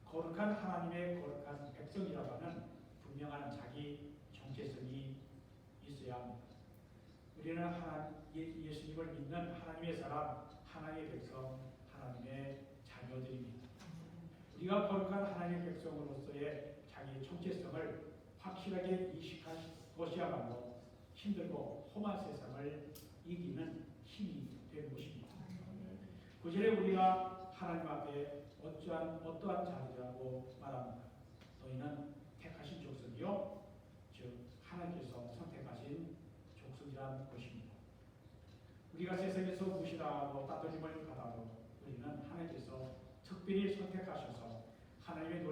거룩한 하나님의 거룩한 백성이라고 하는 분명한 자기 정체성이 있어야 합니다. 우리는 예수님을 믿는 하나님의 사람, 하나님의 백성, 하나님의 자녀들입니다. 우리가 거룩한 하나님의 백성으로서의 자기의 정체성을 확실하게 인식할 것이야말로 힘들고 험한 세상을 이기는 힘이 되는 것입니다. 구절에 우리가 하나님 앞에 어떠한 자리라고 말합니다. 너희는 택하신 족속이요, 즉 하나님께서 선택하신 족속이라는 것입니다. 우리가 세상에서 무시당하고 따돌림을 받아도 우리는 하나님께서 특별히 선택하셔서 하나님의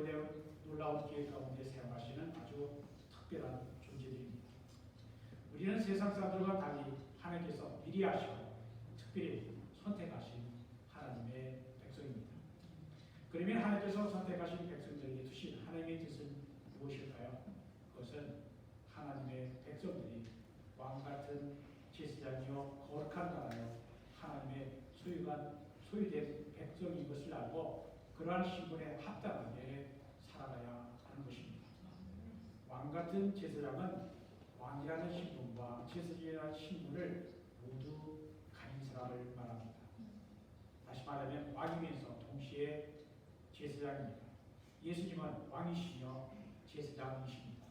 놀라운 기회 가운데 사용하시는 아주 특별한 존재들입니다. 우리는 세상 사람들과 달리 하나님께서 미리 하시고 특별히 선택하신 하나님의 백성입니다. 그러면 하나님께서 선택하신 백성들에게 주신 하나님의 뜻은 무엇일까요? 그것은 하나님의 백성들이 왕같은 제사장이요 거룩한 나라요 하나님의 소유된 백성인 것을 알고 그러한 신분에 합당하게 살아가야 하는 것입니다. 왕같은 제사장은 왕이라는 신분과 제사장이라는 신분을 모두 가진 사람을 말합니다. 다시 말하면 왕이면서 동시에 제사장입니다. 예수님은 왕이시며 제사장이십니다.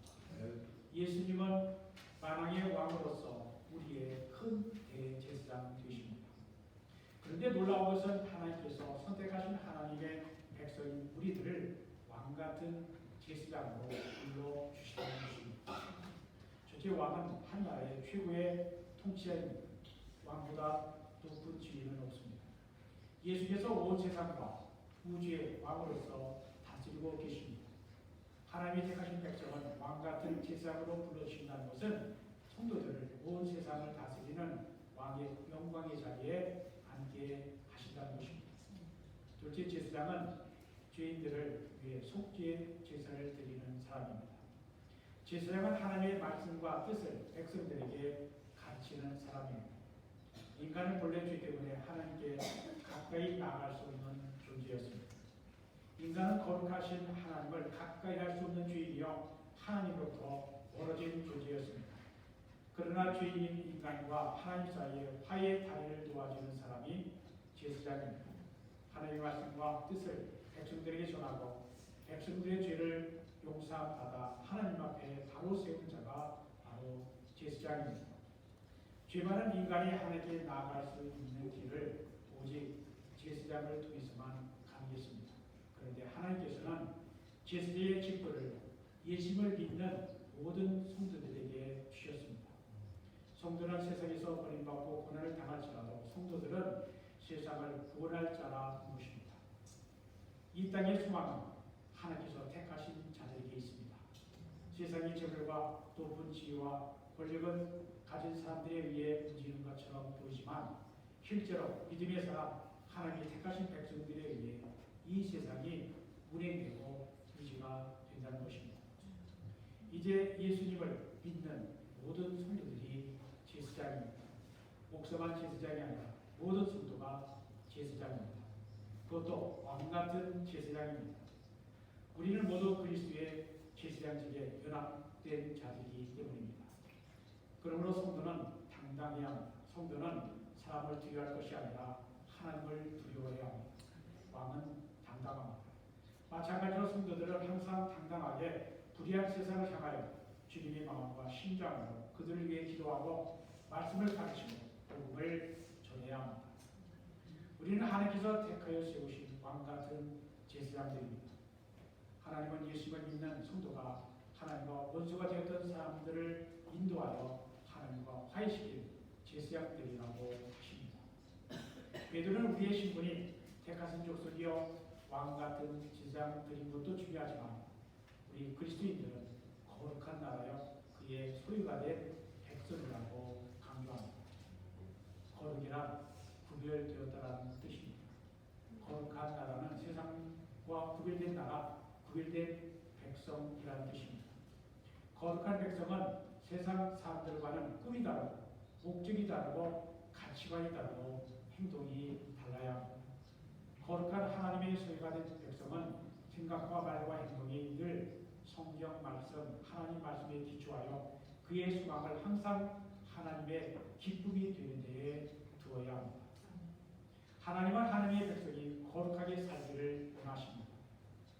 예수님은 만왕의 왕으로서 우리의 큰 대제사장 되십니다. 그런데 놀라운 것은 하나님께서 선택하신 하나님의 백성인 우리들을 왕같은 제사장으로 불러주시는 것입니다. 첫째, 왕은 한 나라의 최고의 통치자입니다. 왕보다 높은 지위는 없습니다. 예수께서 온 세상과 우주의 왕으로서 다스리고 계십니다. 하나님이 택하신 백성은 왕같은 제사장으로 불러주신다는 것은 성도들을 온 세상을 다스리는 왕의 영광의 자리에 앉게 하신다는 것입니다. 둘째, 제사장은 죄인들을 위해 속죄 제사를 드리는 사람입니다. 제사장은 하나님의 말씀과 뜻을 백성들에게 가르치는 사람입니다. 인간은 본래 죄 때문에 하나님께 가까이 나아갈 수 없는 존재였습니다. 인간은 거룩하신 하나님을 가까이 할 수 없는 죄인이요 하나님으로부터 멀어진 존재였습니다. 그러나 죄인인 인간과 하나님 사이에 화해의 다리를 도와주는 사람이 제사장입니다. 하나님의 말씀과 뜻을 백성들에게 전하고 백성들의 죄를 용서받아 하나님 앞에 바로 세운 자가 바로 제사장입니다. 죄 많은 인간이 하나님께 나아갈 수 있는 길을 오직 제사장을 통해서만 가능했습니다. 그런데 하나님께서는 제사장의 직분을 예수님을 믿는 모든 성도들에게 주셨습니다. 성도는 세상에서 버림받고 고난을 당할지라도 성도들은 세상을 구원할 자라 무엇입니다. 이 땅의 소망은 하나님께서 택하신 자들에게 있습니다. 세상의 재물과 높은 지위와 권력은 가진 사람들에 의해 움직이는 것처럼 보이지만 실제로 믿음의 사람 하나님이 택하신 백성들에 의해 이 세상이 운행되고 유지가 된다는 것입니다. 이제 예수님을 믿는 모든 성도들이 제사장입니다. 목사만 제사장이 아니라 모든 성도가 제사장입니다. 그것도 왕같은 제사장입니다. 우리는 모두 그리스도의 제사장직에 연합된 자들이기 때문입니다. 그러므로 성도는 당당해야 합니다. 성도는 사람을 두려워할 것이 아니라 하나님을 두려워해야 합니다. 왕은 당당합니다. 마찬가지로 성도들은 항상 당당하게 불의한 세상을 향하여 주님의 마음과 심장으로 그들을 위해 기도하고 말씀을 가르치고 복음을 전해야 합니다. 우리는 하나님께서 택하여 세우신 왕같은 제사장들입니다. 하나님은 예수님을 믿는 성도가 하나님과 원수가 되었던 사람들을 인도하여 하나님과 화해시킬 제사장들이라고 하십니다. 베드로는 우리의 신분이 택하신 족속이요 왕같은 제사장들인 것도 중요하지만 우리 그리스도인들은 거룩한 나라여 그의 소유가 된 백성이라고 강조합니다. 거룩이란 구별되었다라는 뜻입니다. 거룩한 나라는 세상과 구별된 나라, 구별된 백성이라는 뜻입니다. 거룩한 백성은 세상 사람들과는 꿈이 다르고 목적이 다르고 가치관이 다르고 행동이 달라야 합니다. 거룩한 하나님의 소유가 된 백성은 생각과 말과 행동이 늘 성경 말씀, 하나님 말씀에 기초하여 그의 소망을 항상 하나님의 기쁨이 되는 데에 두어야 합니다. 하나님은 하나님의 백성이 거룩하게 살기를 원하십니다.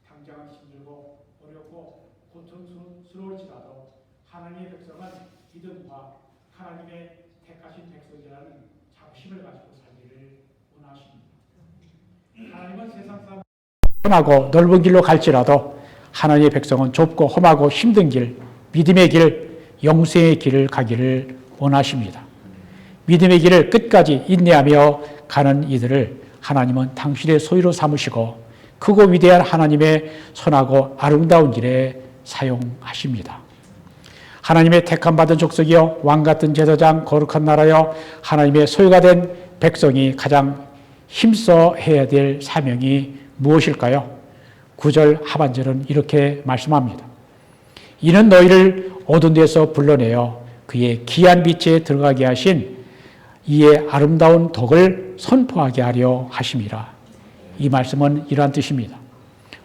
당장은 힘들고 어렵고 고통스러울지라도 하나님의 백성은 믿음과 하나님의 택하신 백성이라는 자부심을 가지고 살기를 원하십니다. 하나님은 세상 사람 편하고 넓은 길로 갈지라도 하나님의 백성은 좁고 험하고 힘든 길, 믿음의 길, 영생의 길을 가기를 원하십니다. 믿음의 길을 끝까지 인내하며 가는 이들을 하나님은 당신의 소유로 삼으시고 크고 위대한 하나님의 선하고 아름다운 길에 사용하십니다. 하나님의 택함받은 족속이요 왕같은 제사장 거룩한 나라여 하나님의 소유가 된 백성이 가장 힘써 해야 될 사명이 무엇일까요? 9절 하반절은 이렇게 말씀합니다. 이는 너희를 어두운 데서 불러내어 그의 귀한 빛에 들어가게 하신 이의 아름다운 덕을 선포하게 하려 하심이라. 이 말씀은 이러한 뜻입니다.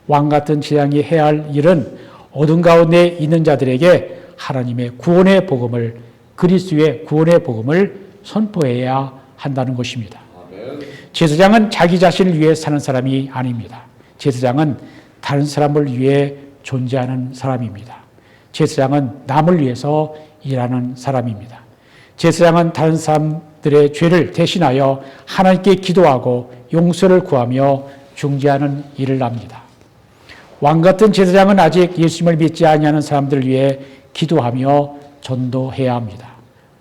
왕같은 제사장이 해야 할 일은 어둠 가운데 있는 자들에게 하나님의 구원의 복음을, 그리스도의 구원의 복음을 선포해야 한다는 것입니다. 제사장은 자기 자신을 위해 사는 사람이 아닙니다. 제사장은 다른 사람을 위해 존재하는 사람입니다. 제사장은 남을 위해서 일하는 사람입니다. 제사장은 다른 사람들의 죄를 대신하여 하나님께 기도하고 용서를 구하며 중재하는 일을 합니다. 왕 같은 제사장은 아직 예수님을 믿지 아니하는 사람들을 위해 기도하며 전도해야 합니다.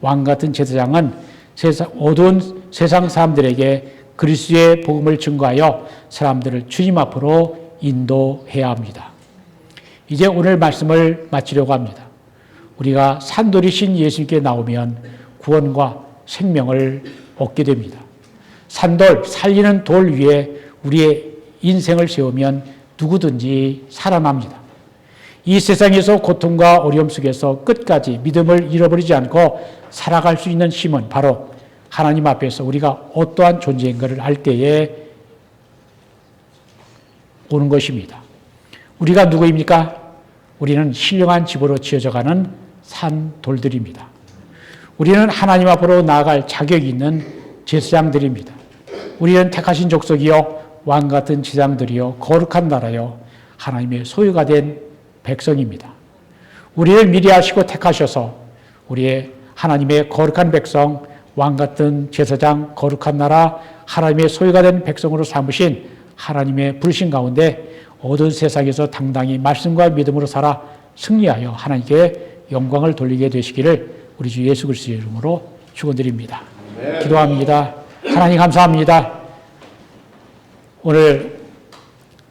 왕 같은 제사장은 어두운 세상 사람들에게 그리스도의 복음을 증거하여 사람들을 주님 앞으로 인도해야 합니다. 이제 오늘 말씀을 마치려고 합니다. 우리가 산돌이신 예수님께 나오면 구원과 생명을 얻게 됩니다. 산돌, 살리는 돌 위에 우리의 인생을 세우면 누구든지 살아납니다. 이 세상에서 고통과 어려움 속에서 끝까지 믿음을 잃어버리지 않고 살아갈 수 있는 힘은 바로 하나님 앞에서 우리가 어떠한 존재인가를 알 때에 오는 것입니다. 우리가 누구입니까? 우리는 신령한 집으로 지어져가는 산돌들입니다. 우리는 하나님 앞으로 나아갈 자격이 있는 제사장들입니다. 우리는 택하신 족속이요 왕 같은 제사장들이요 거룩한 나라요 하나님의 소유가 된 백성입니다. 우리를 미리 아시고 택하셔서 우리의 하나님의 거룩한 백성, 왕 같은 제사장, 거룩한 나라, 하나님의 소유가 된 백성으로 삼으신 하나님의 부르신 가운데 어두운 세상에서 당당히 말씀과 믿음으로 살아 승리하여 하나님께 영광을 돌리게 되시기를 우리 주 예수 그리스도의 이름으로 축원드립니다. 기도합니다. 하나님 감사합니다. 오늘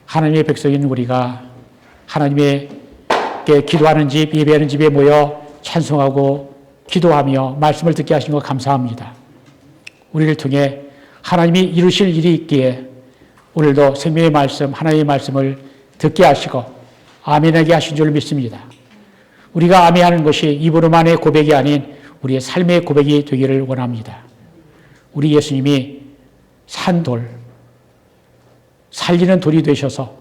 하나님의 백성인 우리가 하나님께 기도하는 집, 예배하는 집에 모여 찬송하고 기도하며 말씀을 듣게 하신 것 감사합니다. 우리를 통해 하나님이 이루실 일이 있기에 오늘도 생명의 말씀, 하나님의 말씀을 듣게 하시고 아멘하게 하신 줄 믿습니다. 우리가 아멘하는 것이 입으로만의 고백이 아닌 우리의 삶의 고백이 되기를 원합니다. 우리 예수님이 산돌, 살리는 돌이 되셔서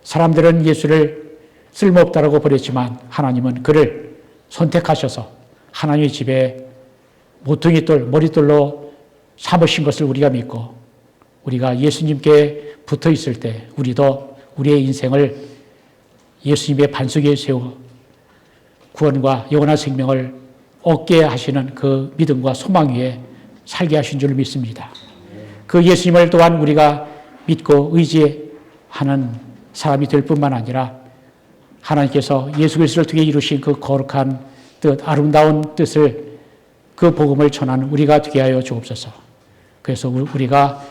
사람들은 예수를 쓸모없다라고 버렸지만 하나님은 그를 선택하셔서 하나님의 집에 모퉁이돌, 머릿돌로 삼으신 것을 우리가 믿고 우리가 예수님께 붙어 있을 때 우리도 우리의 인생을 예수님의 반석에 세워 구원과 영원한 생명을 얻게 하시는 그 믿음과 소망 위에 살게 하신 줄 믿습니다. 그 예수님을 또한 우리가 믿고 의지하는 사람이 될 뿐만 아니라 하나님께서 예수 그리스도를 통해 이루신 그 거룩한 뜻, 아름다운 뜻을 그 복음을 전하는 우리가 되게 하여 주옵소서. 그래서 우리가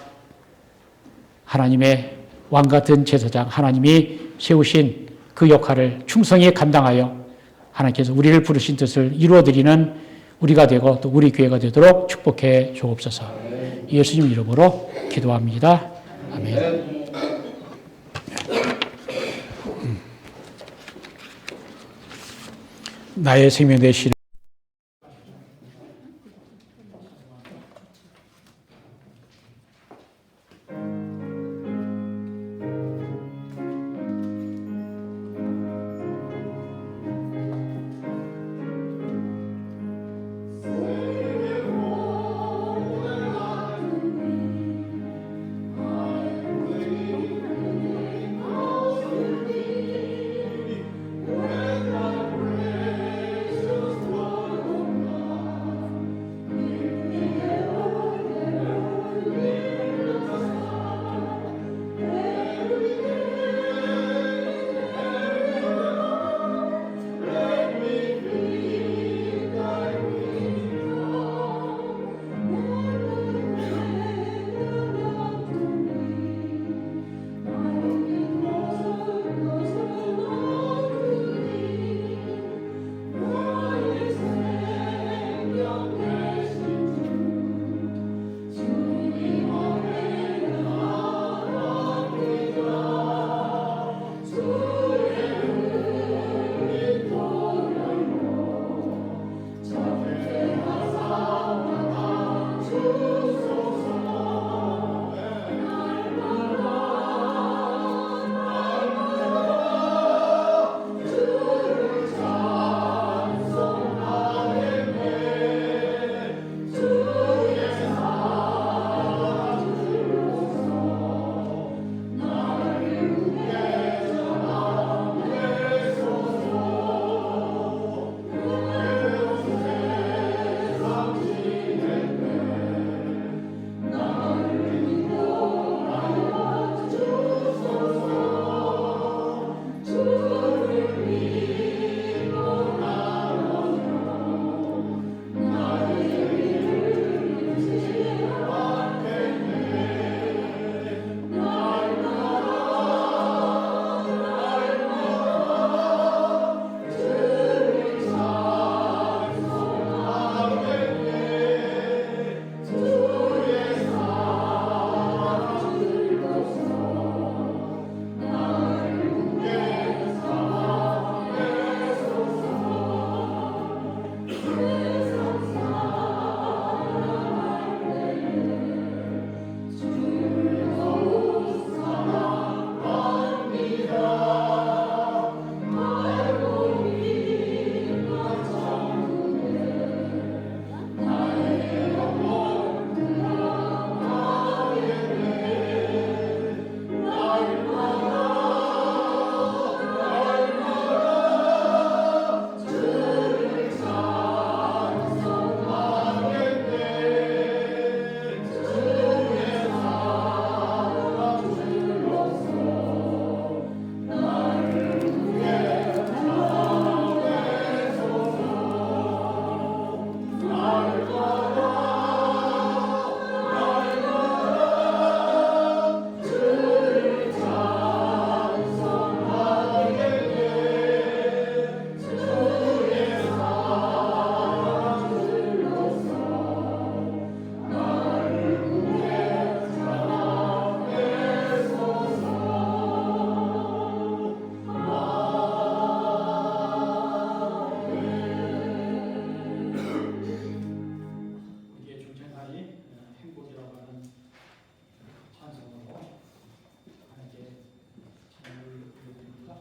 하나님의 왕 같은 제사장, 하나님이 세우신 그 역할을 충성히 감당하여 하나님께서 우리를 부르신 뜻을 이루어드리는 우리가 되고 또 우리 교회가 되도록 축복해 주옵소서. 예수님 이름으로 기도합니다. 아멘. 나의 생명 되시는 우리의 중생날이 행복이라고 하는 찬송으로 하나님께 찬양을 드립니다.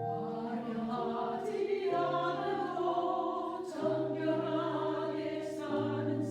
화려하지 않아도 정결하게 사는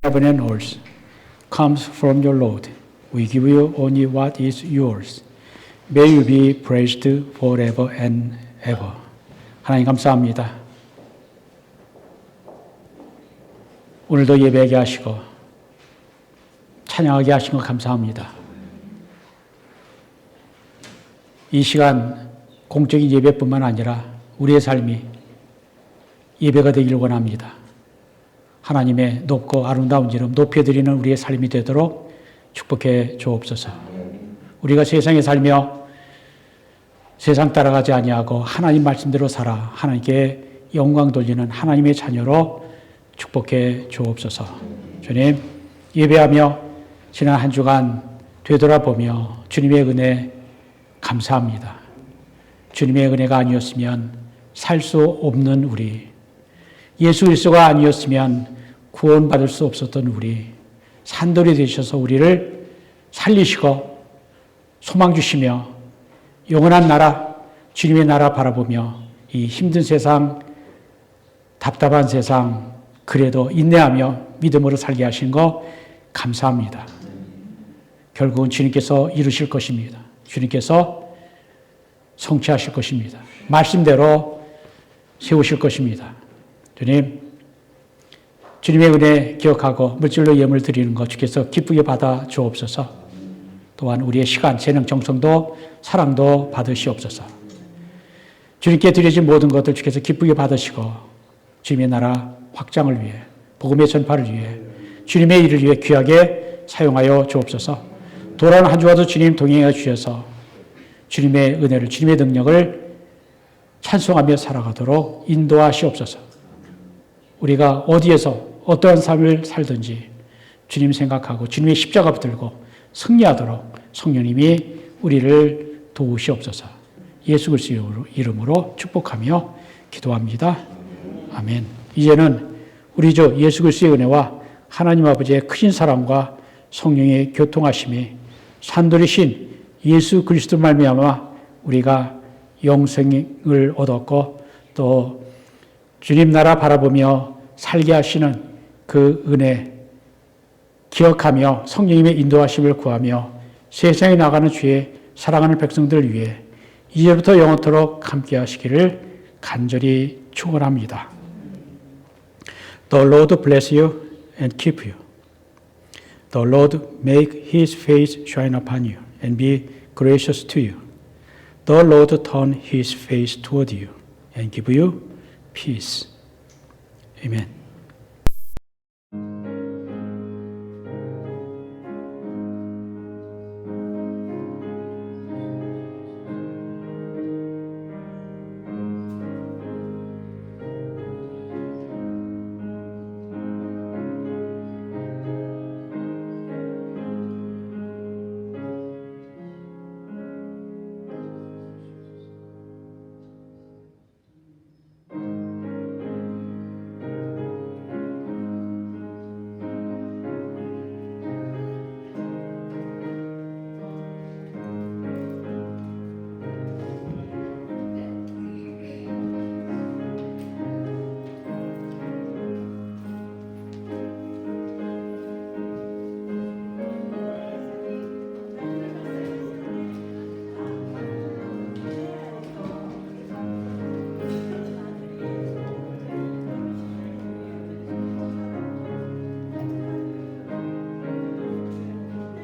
heaven and earth comes from your Lord. We give you only what is yours. May you be praised forever and ever. 하나님 감사합니다. 오늘도 예배하게 하시고 찬양하게 하신 것 감사합니다. 이 시간 공적인 예배뿐만 아니라 우리의 삶이 예배가 되기를 원합니다. 하나님의 높고 아름다운 이름 높여드리는 우리의 삶이 되도록 축복해 주옵소서. 우리가 세상에 살며 세상 따라가지 아니하고 하나님 말씀대로 살아 하나님께 영광 돌리는 하나님의 자녀로 축복해 주옵소서. 주님, 예배하며 지난 한 주간 되돌아보며 주님의 은혜 감사합니다. 주님의 은혜가 아니었으면 살 수 없는 우리, 예수 그리스도가 아니었으면 구원받을 수 없었던 우리, 산돌이 되셔서 우리를 살리시고 소망 주시며 영원한 나라, 주님의 나라 바라보며 이 힘든 세상, 답답한 세상 그래도 인내하며 믿음으로 살게 하신 거 감사합니다. 결국은 주님께서 이루실 것입니다. 주님께서 성취하실 것입니다. 말씀대로 세우실 것입니다. 주님, 주님의 은혜 기억하고 물질로 예물 드리는 것 주께서 기쁘게 받아 주옵소서. 또한 우리의 시간, 재능, 정성도 사랑도 받으시옵소서. 주님께 드려진 모든 것들 주께서 기쁘게 받으시고 주님의 나라 확장을 위해, 복음의 전파를 위해, 주님의 일을 위해 귀하게 사용하여 주옵소서. 돌아온 한 주와도 주님 동행해 주셔서 주님의 은혜를, 주님의 능력을 찬송하며 살아가도록 인도하시옵소서. 우리가 어디에서 어떠한 삶을 살든지 주님 생각하고 주님의 십자가 붙들고 승리하도록 성령님이 우리를 도우시옵소서. 예수 그리스도 이름으로 축복하며 기도합니다. 아멘. 이제는 우리 주 예수 그리스도의 은혜와 하나님 아버지의 크신 사랑과 성령의 교통하심이 산돌이신 예수 그리스도 말미암아 우리가 영생을 얻었고 또 주님 나라 바라보며 살게 하시는 그 은혜 기억하며 성령님의 인도하심을 구하며 세상에 나가는 주의 사랑하는 백성들을 위해 이제부터 영원토록 함께 하시기를 간절히 축원합니다. The Lord bless you and keep you. The Lord make his face shine upon you and be gracious to you. The Lord turn his face toward you and give you peace. Amen.